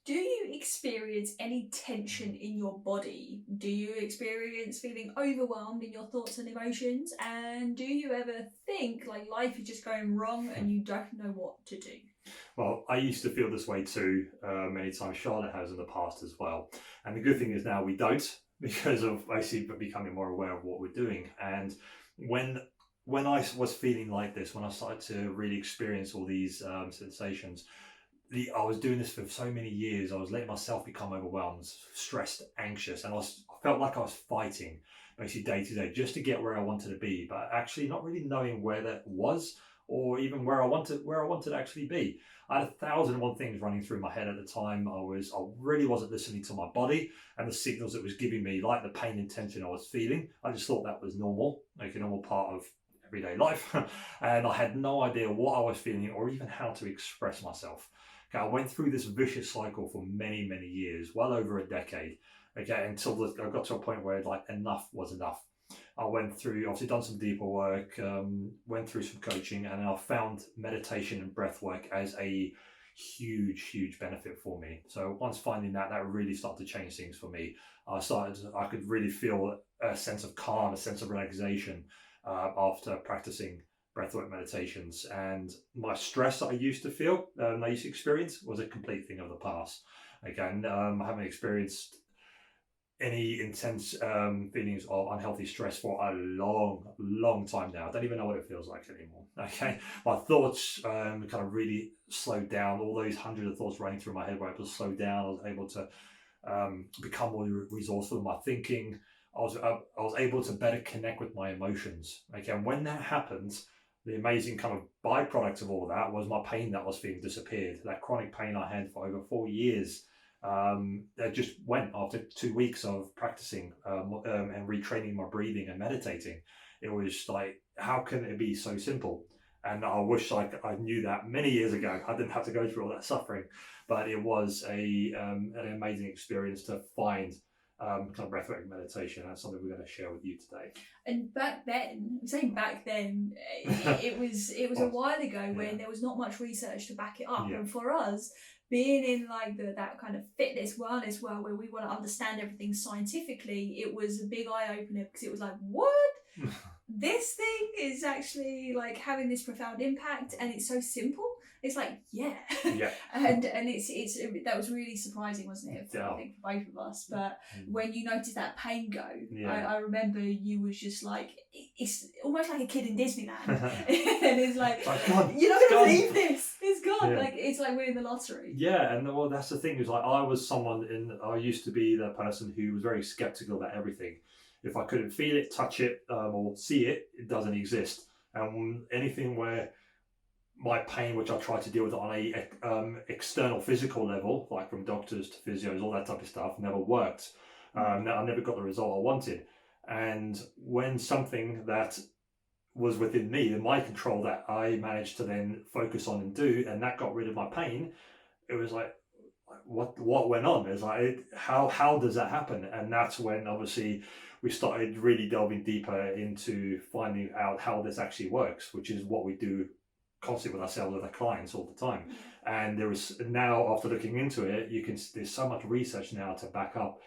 Do you experience any tension in your body? Do you experience feeling overwhelmed in your thoughts and emotions? And do you ever think like life is just going wrong and you don't know what to do? Well, I used to feel this way too, many times. Charlotte has in the past as well. And the good thing is now we don't because of basically becoming more aware of what we're doing. And when when I was feeling like this, when I started to really experience all these sensations, I was doing this for so many years. I was letting myself become overwhelmed, stressed, anxious, and I felt like I was fighting basically day to day just to get where I wanted to be, but actually not really knowing where that was or even where I wanted to actually be. I had 1,001 things running through my head at the time. I really wasn't listening to my body and the signals it was giving me, like the pain and tension I was feeling. I just thought that was normal, like a normal part of everyday life. And I had no idea what I was feeling or even how to express myself. Okay, I went through this vicious cycle for many, many years, well over a decade. Okay, until I got to a point where like enough was enough. I went through, obviously done some deeper work, went through some coaching, and I found meditation and breath work as a huge, huge benefit for me. So once finding that, that really started to change things for me. I could really feel a sense of calm, a sense of relaxation after practicing breathwork meditations. And my stress that I used to feel, I used to experience, was a complete thing of the past. Again, I haven't experienced any intense feelings of unhealthy stress for a long, long time now. I don't even know what it feels like anymore. Okay, my thoughts kind of really slowed down. All those hundreds of thoughts running through my head were able to slow down. I was able to become more resourceful in my thinking. I was able to better connect with my emotions. Okay, and when that happens, the amazing kind of byproduct of all of that was my pain that was feeling disappeared. That chronic pain I had for over 4 years, that just went after 2 weeks of practicing and retraining my breathing and meditating. It was like, how can it be so simple? And I wish I knew that many years ago. I didn't have to go through all that suffering, but it was an amazing experience to find kind of breathwork meditation. That's something we're going to share with you today. And back then, I'm saying back then, it was a while ago when there was not much research to back it up. Yeah. And for us, being in like that kind of fitness wellness world where we want to understand everything scientifically, it was a big eye opener because it was like, what? This thing is actually like having this profound impact, and it's so simple. It's like, yeah. and it's that was really surprising, wasn't it? I think for both of us. But when you noticed that pain go, I remember you was just like, it's almost like a kid in Disneyland. And it's like, you're not gonna believe this. It's gone. Like it's like winning the lottery. Yeah, and well, that's the thing is like I used to be the person who was very skeptical about everything. If I couldn't feel it, touch it, or see it, it doesn't exist. And anything where my pain, which I try to deal with on a external physical level, like from doctors to physios, all that type of stuff, never worked. I never got the result I wanted. And when something that was within me, in my control, that I managed to then focus on and do, and that got rid of my pain, it was like, what went on? It's like, how does that happen? And that's when obviously we started really delving deeper into finding out how this actually works, which is what we do constantly with ourselves, with our clients all the time. And there is now, after looking into it, there's so much research now to back up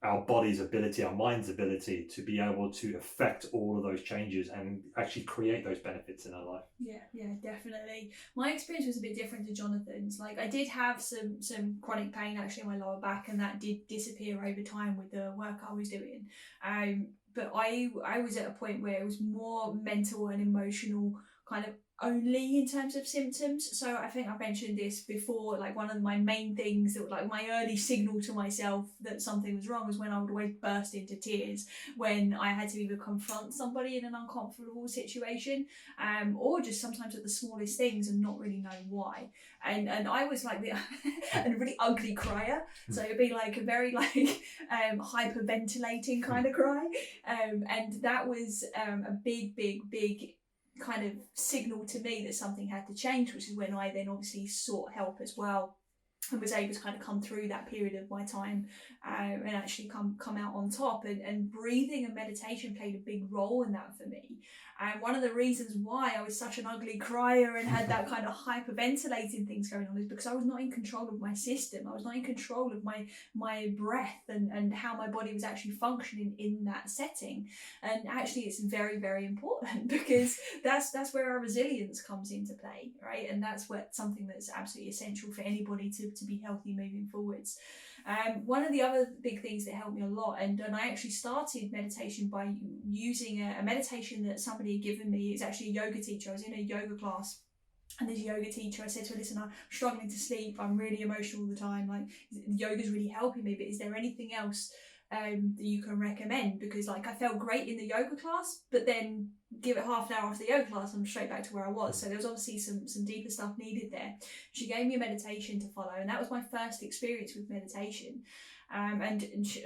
our body's ability, our mind's ability to be able to affect all of those changes and actually create those benefits in our life. Yeah, definitely. My experience was a bit different to Jonathan's. Like I did have some chronic pain actually in my lower back, and that did disappear over time with the work I was doing. But I was at a point where it was more mental and emotional kind of only in terms of symptoms. So I think I mentioned this before, like one of my main things that like my early signal to myself that something was wrong was when I would always burst into tears when I had to either confront somebody in an uncomfortable situation, or just sometimes at the smallest things and not really know why. And I was like a really ugly crier, so it'd be like a very like hyperventilating kind of cry, and that was a big kind of signal to me that something had to change, which is when I then obviously sought help as well. and was able to kind of come through that period of my time and actually come out on top. And breathing and meditation played a big role in that for me. And one of the reasons why I was such an ugly crier and had that kind of hyperventilating things going on is because I was not in control of my system. I was not in control of my breath and how my body was actually functioning in that setting. And actually it's very, very important because that's where our resilience comes into play, right? And that's something that's absolutely essential for anybody to be healthy moving forwards. One of the other big things that helped me a lot, and I actually started meditation by using a meditation that somebody had given me. It's actually a yoga teacher. I was in a yoga class, and this yoga teacher, I said to her, listen, I'm struggling to sleep, I'm really emotional all the time, like yoga's really helping me, but is there anything else that you can recommend? Because like I felt great in the yoga class, but then give it half an hour after the yoga class, I'm straight back to where I was. So there was obviously some deeper stuff needed there. She gave me a meditation to follow, and that was my first experience with meditation. And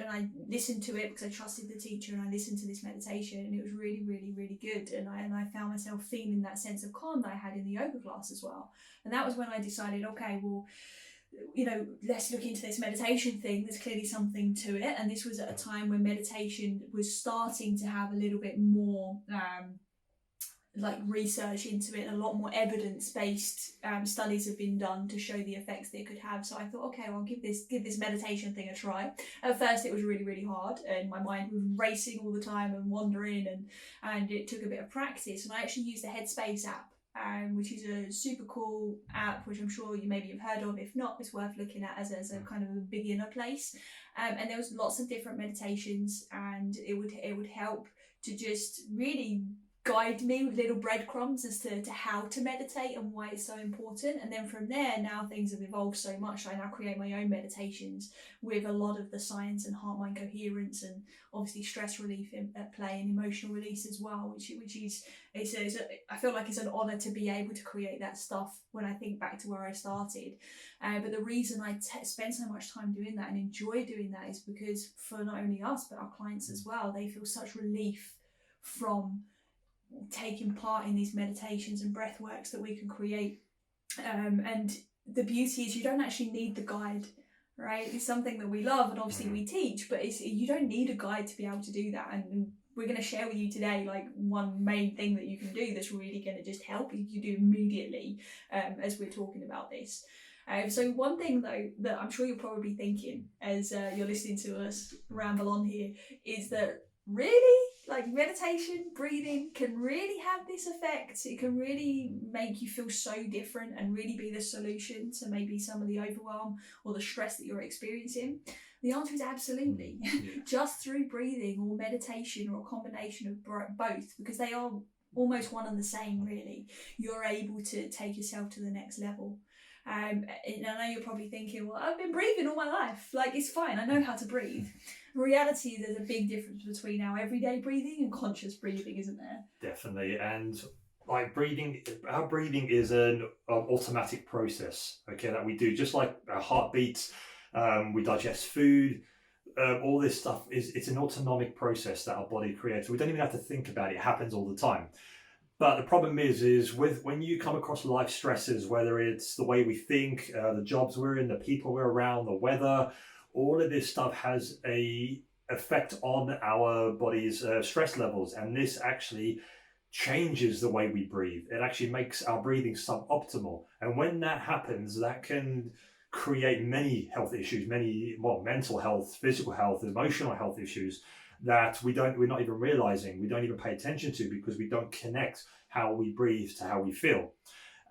I listened to it because I trusted the teacher, and I listened to this meditation, and it was really, really, really good. And I found myself feeling that sense of calm that I had in the yoga class as well. And that was when I decided, okay, well, you know, let's look into this meditation thing. There's clearly something to it. And this was at a time when meditation was starting to have a little bit more like research into it, and a lot more evidence-based studies have been done to show the effects that it could have. So I thought, okay, well, I'll give this meditation thing a try. At first it was really, really hard, and my mind was racing all the time and wandering, and it took a bit of practice. And I actually used the Headspace app, which is a super cool app, which I'm sure you maybe have heard of. If not, it's worth looking at as a kind of a beginner place. And there was lots of different meditations, and it would help to just really guide me with little breadcrumbs as to how to meditate and why it's so important. And then from there, now things have evolved so much. I now create my own meditations with a lot of the science and heart-mind coherence, and obviously stress relief at play, and emotional release as well, which is I feel like it's an honour to be able to create that stuff when I think back to where I started. But the reason I spend so much time doing that and enjoy doing that is because for not only us but our clients as well, they feel such relief from taking part in these meditations and breath works that we can create. And the beauty is you don't actually need the guide, right? It's something that we love and obviously we teach, but you don't need a guide to be able to do that. And we're going to share with you today like one main thing that you can do that's really going to just help you do immediately as we're talking about this. So one thing though that I'm sure you're probably thinking as you're listening to us ramble on here is that really, like, meditation, breathing can really have this effect. It can really make you feel so different and really be the solution to maybe some of the overwhelm or the stress that you're experiencing. The answer is absolutely. Just through breathing or meditation or a combination of both, because they are almost one and the same really, you're able to take yourself to the next level. And I know you're probably thinking, well, I've been breathing all my life, like it's fine, I know how to breathe. In reality, there's a big difference between our everyday breathing and conscious breathing, isn't there? Definitely. And like our breathing is an automatic process, okay, that we do, just like our heart beats, we digest food, all this stuff it's an autonomic process that our body creates. We don't even have to think about it. It happens all the time. But the problem is when you come across life stresses, whether it's the way we think, the jobs we're in, the people we're around, the weather, all of this stuff has a effect on our body's stress levels. And this actually changes the way we breathe. It actually makes our breathing suboptimal. And when that happens, that can create many health issues, mental health, physical health, emotional health issues that we're not even realizing, we don't even pay attention to, because we don't connect how we breathe to how we feel.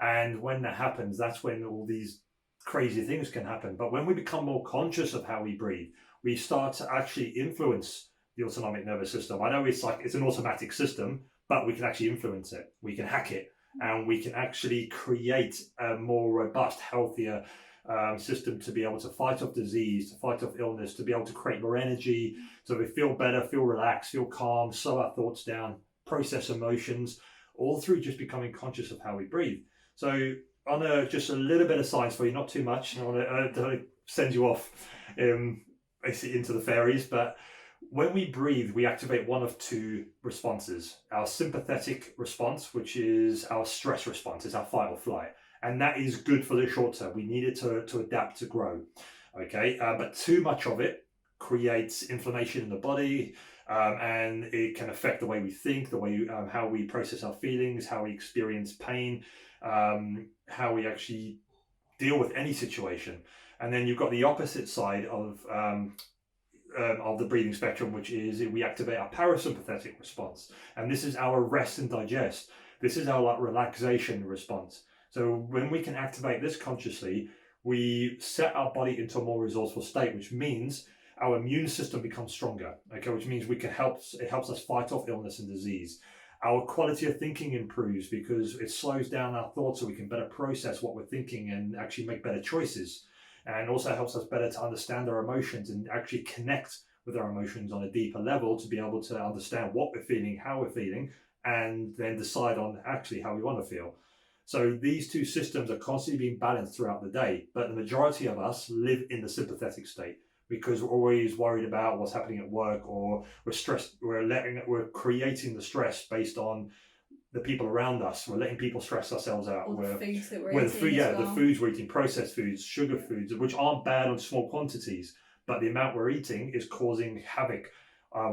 And when that happens, that's when all these crazy things can happen. But when we become more conscious of how we breathe, we start to actually influence the autonomic nervous system. I know it's an automatic system, but we can actually influence it. We can hack it, and we can actually create a more robust, healthier system to be able to fight off disease, to fight off illness, to be able to create more energy, so we feel better, feel relaxed, feel calm, slow our thoughts down, process emotions, all through just becoming conscious of how we breathe. So on just a little bit of science for you, not too much, I want to send you off basically into the fairies, but when we breathe, we activate one of two responses. Our sympathetic response, which is our stress response, is our fight or flight. and that is good for the short term. We need it to adapt, to grow. Okay, but too much of it creates inflammation in the body, and it can affect the way we think, the way how we process our feelings, how we experience pain, how we actually deal with any situation. And then you've got the opposite side of the breathing spectrum, which is we activate our parasympathetic response, and this is our rest and digest. This is our relaxation response. So when we can activate this consciously, we set our body into a more resourceful state, which means our immune system becomes stronger. Okay, which means it helps us fight off illness and disease. Our quality of thinking improves because it slows down our thoughts, so we can better process what we're thinking and actually make better choices. And also helps us better to understand our emotions and actually connect with our emotions on a deeper level, to be able to understand what we're feeling, how we're feeling, and then decide on actually how we want to feel. So these two systems are constantly being balanced throughout the day, but the majority of us live in the sympathetic state because we're always worried about what's happening at work, or we're stressed. We're creating the stress based on the people around us. We're letting people stress ourselves out. Or the foods that we're eating. The foods we're eating, processed foods, sugar foods, which aren't bad on small quantities, but the amount we're eating is causing havoc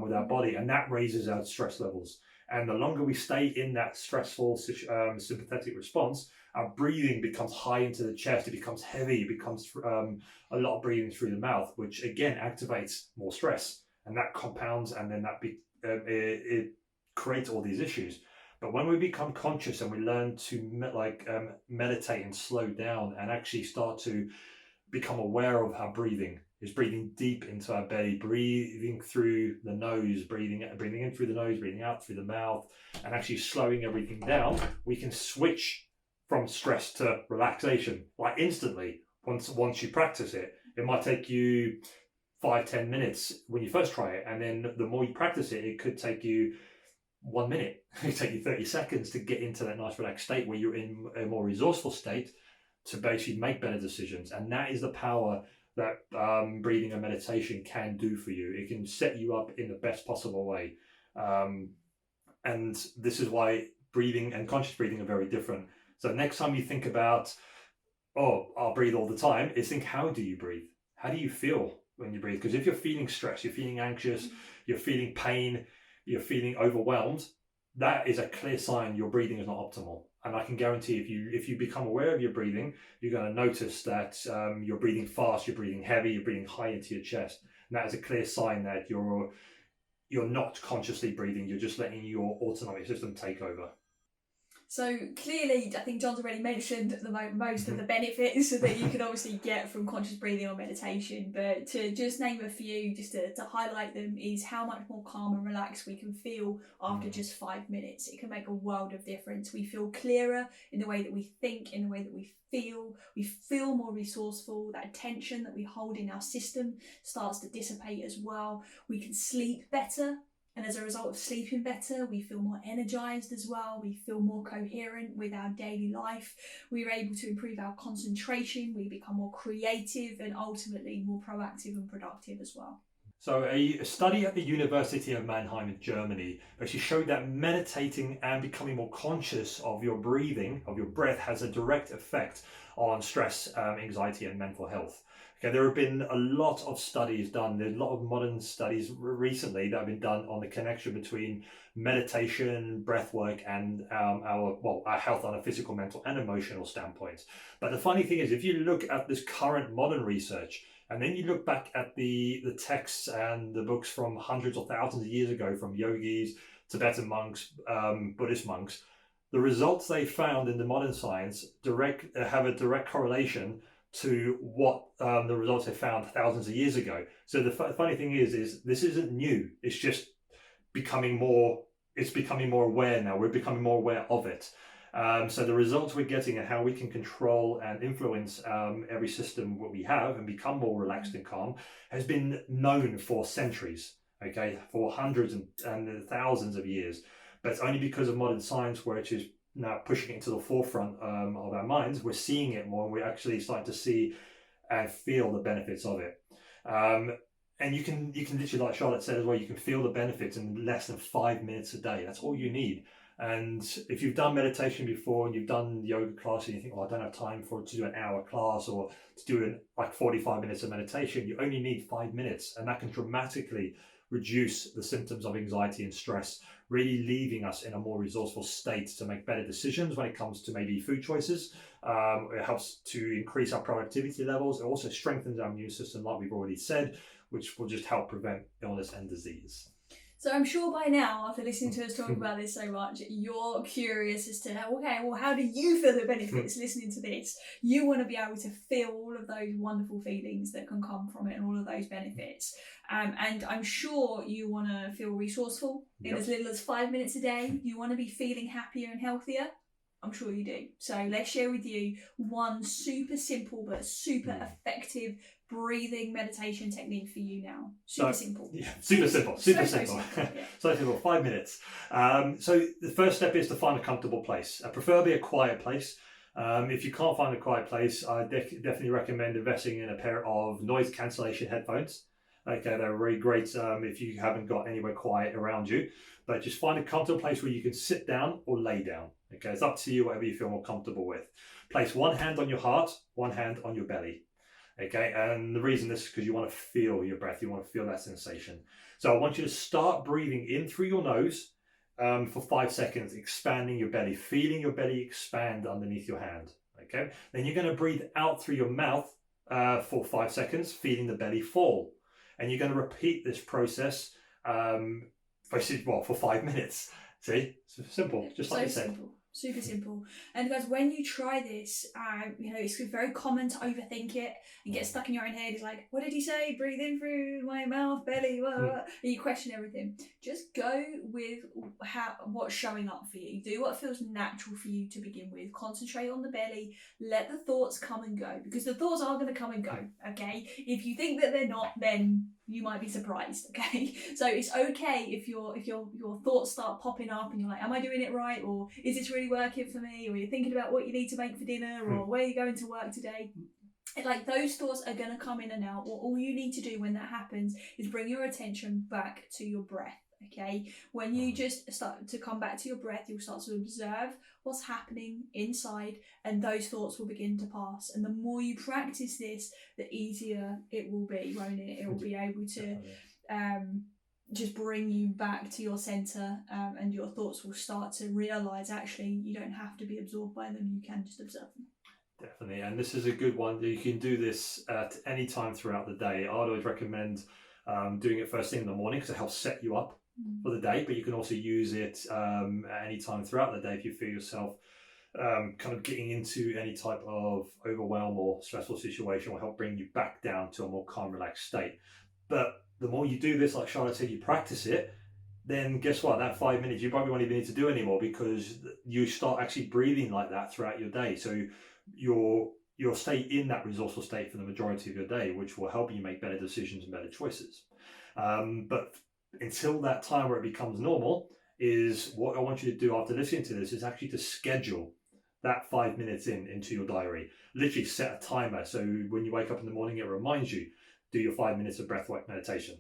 with our body, and that raises our stress levels. And the longer we stay in that stressful sympathetic response, our breathing becomes high into the chest, it becomes heavy, it becomes a lot of breathing through the mouth, which again activates more stress, and that compounds, and then it creates all these issues. But when we become conscious and we learn to meditate and slow down and actually start to become aware of our breathing, is breathing deep into our belly, breathing through the nose, breathing in through the nose, breathing out through the mouth, and actually slowing everything down, we can switch from stress to relaxation, like instantly. Once you practice it, it might take you 5-10 minutes when you first try it, and then the more you practice it, it could take you 1 minute. It take you 30 seconds to get into that nice relaxed state where you're in a more resourceful state to basically make better decisions. And that is the power that breathing and meditation can do for you. It can set you up in the best possible way. And this is why breathing and conscious breathing are very different. So next time you think about, oh, I'll breathe all the time, is think, how do you breathe? How do you feel when you breathe? Because if you're feeling stressed, you're feeling anxious, you're feeling pain, you're feeling overwhelmed, that is a clear sign your breathing is not optimal. And I can guarantee if you become aware of your breathing, you're going to notice that you're breathing fast, you're breathing heavy, you're breathing high into your chest. And that is a clear sign that you're not consciously breathing, you're just letting your autonomic system take over. So clearly, I think John's already mentioned most of the benefits that you can obviously get from conscious breathing or meditation, but to just name a few, just to highlight them, is how much more calm and relaxed we can feel after just 5 minutes. It can make a world of difference. We feel clearer in the way that we think, in the way that we feel more resourceful. That tension that we hold in our system starts to dissipate as well. We can sleep better. And as a result of sleeping better, we feel more energized as well. We feel more coherent with our daily life. We're able to improve our concentration. We become more creative and ultimately more proactive and productive as well. So a study at the University of Mannheim in Germany actually showed that meditating and becoming more conscious of your breathing, of your breath, has a direct effect on stress, anxiety, and mental health. Okay, there have been a lot of studies done. There's a lot of modern studies recently that have been done on the connection between meditation, breathwork, and our health on a physical, mental, and emotional standpoint. But the funny thing is, if you look at this current modern research, and then you look back at the texts and the books from hundreds or thousands of years ago, from yogis, Tibetan monks, Buddhist monks, the results they found in the modern science have a direct correlation to what the results they found thousands of years ago. So the funny thing is this isn't new. It's just becoming more aware now. We're becoming more aware of it. So the results we're getting and how we can control and influence every system what we have and become more relaxed and calm has been known for centuries, okay, for hundreds and thousands of years. But it's only because of modern science, where it is now pushing it to the forefront of our minds, we're seeing it more, and we're actually starting to see and feel the benefits of it. And you can literally, like Charlotte said as well, you can feel the benefits in less than 5 minutes a day. That's all you need. And if you've done meditation before and you've done yoga class and you think, oh, I don't have time to do an hour class or to do 45 minutes of meditation, you only need 5 minutes, and that can dramatically reduce the symptoms of anxiety and stress, really leaving us in a more resourceful state to make better decisions when it comes to maybe food choices. It helps to increase our productivity levels. It also strengthens our immune system, like we've already said, which will just help prevent illness and disease. So I'm sure by now, after listening to us talk about this so much, you're curious as to, okay, well, how do you feel the benefits listening to this? You want to be able to feel all of those wonderful feelings that can come from it and all of those benefits. And I'm sure you want to feel resourceful in as little as 5 minutes a day. You want to be feeling happier and healthier. I'm sure you do. So let's share with you one super simple but super effective breathing meditation technique for you now. Super simple. Yeah, super simple. Super simple. Yeah. So simple, 5 minutes. So the first step is to find a comfortable place, preferably a quiet place. If you can't find a quiet place, I definitely recommend investing in a pair of noise cancellation headphones. Okay, they're really great if you haven't got anywhere quiet around you. But just find a comfortable place where you can sit down or lay down. Okay, it's up to you, whatever you feel more comfortable with. Place one hand on your heart, one hand on your belly. Okay, and the reason this is because you want to feel your breath, you want to feel that sensation. So I want you to start breathing in through your nose for 5 seconds, expanding your belly, feeling your belly expand underneath your hand. Okay, then you're going to breathe out through your mouth for 5 seconds, feeling the belly fall. And you're going to repeat this process for 5 minutes. See, it's simple, just like you said. Simple. Super simple. And guys, when you try this, it's very common to overthink it and get stuck in your own head. It's like, what did he say? Breathe in through my mouth, belly, blah, blah, blah. And you question everything. Just go with what's showing up for you. Do what feels natural for you to begin with. Concentrate on the belly. Let the thoughts come and go, because the thoughts are going to come and go. Okay, if you think that they're not, then you might be surprised. Okay, so it's okay if your thoughts start popping up and you're like, am I doing it right, or is this really working for me, or you're thinking about what you need to make for dinner, or where you're going to work today. Like, those thoughts are going to come in and out. All you need to do when that happens is bring your attention back to your breath. Okay, when you just start to come back to your breath, you'll start to observe what's happening inside, and those thoughts will begin to pass. And the more you practice this, the easier it will be, won't it? It will be able to just bring you back to your center, and your thoughts will start to realize actually you don't have to be absorbed by them, you can just observe them. Definitely, and this is a good one. You can do this at any time throughout the day. I'd always recommend doing it first thing in the morning, because it helps set you up for the day, but you can also use it at any time throughout the day if you feel yourself kind of getting into any type of overwhelm or stressful situation. Will help bring you back down to a more calm, relaxed state. But the more you do this, like Charlotte said, you practice it, then guess what? That 5 minutes you probably won't even need to do anymore, because you start actually breathing like that throughout your day. So you'll stay in that resourceful state for the majority of your day, which will help you make better decisions and better choices. But until that time where it becomes normal, is what I want you to do after listening to this is actually to schedule that 5 minutes into your diary. Literally set a timer, so when you wake up in the morning, it reminds you, do your 5 minutes of breathwork meditation.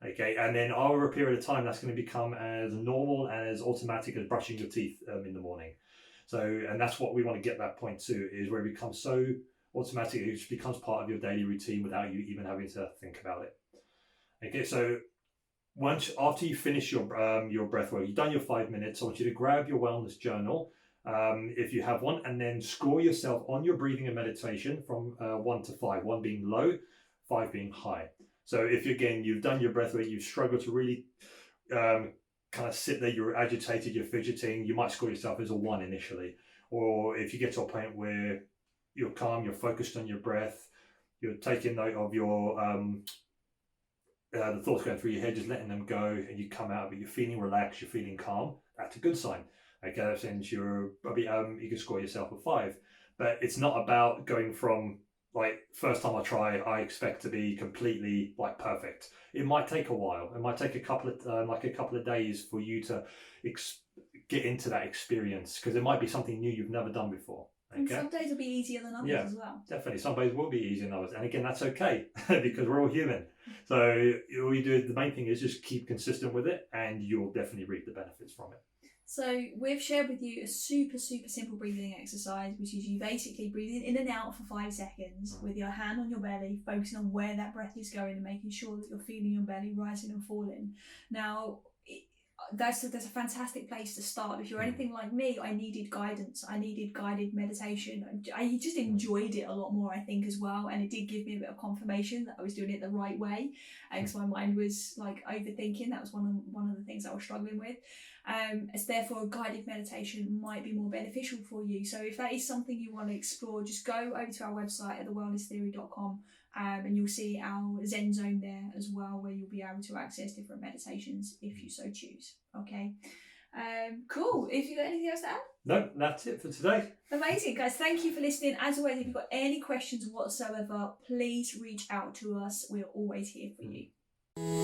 Okay, and then over a period of time, that's going to become as normal and as automatic as brushing your teeth in the morning. So, and that's what we want to get that point to, is where it becomes so automatic, it just becomes part of your daily routine without you even having to think about it. Okay, so after you finish your breath work, you've done your 5 minutes, I want you to grab your wellness journal, if you have one, and then score yourself on your breathing and meditation from 1 to 5, 1 being low, 5 being high. So if you've done your breath work, you've struggled to really kind of sit there, you're agitated, you're fidgeting, you might score yourself as a 1 initially. Or if you get to a point where you're calm, you're focused on your breath, you're taking note of your the thoughts going through your head, just letting them go, and you come out of it, you're feeling relaxed, you're feeling calm, that's a good sign. Okay, that means you're probably you can score yourself a 5. But it's not about going from, like, first time I try, I expect to be completely like perfect. It might take a while. It might take a couple of days for you to get into that experience, because it might be something new you've never done before. Okay? And some days will be easier than others as well. Definitely, some days will be easier than others, and again, that's okay because we're all human. So all you do, the main thing is just keep consistent with it, and you'll definitely reap the benefits from it. So we've shared with you a super simple breathing exercise, which is you basically breathing in and out for 5 seconds with your hand on your belly, focusing on where that breath is going and making sure that you're feeling your belly rising and falling. Now, that's a fantastic place to start. If you're anything like me, I needed guidance. I needed guided meditation. I just enjoyed it a lot more, I think, as well. And it did give me a bit of confirmation that I was doing it the right way, because my mind was like overthinking. That was one of the things I was struggling with. As therefore, a guided meditation might be more beneficial for you. So if that is something you want to explore, just go over to our website at thewellnesstheory.com. And you'll see our Zen zone there as well, where you'll be able to access different meditations if you so choose. Okay, cool. If you got anything else to add? No, that's it for today. Amazing, guys. Thank you for listening. As always, if you've got any questions whatsoever, please reach out to us. We're always here for you.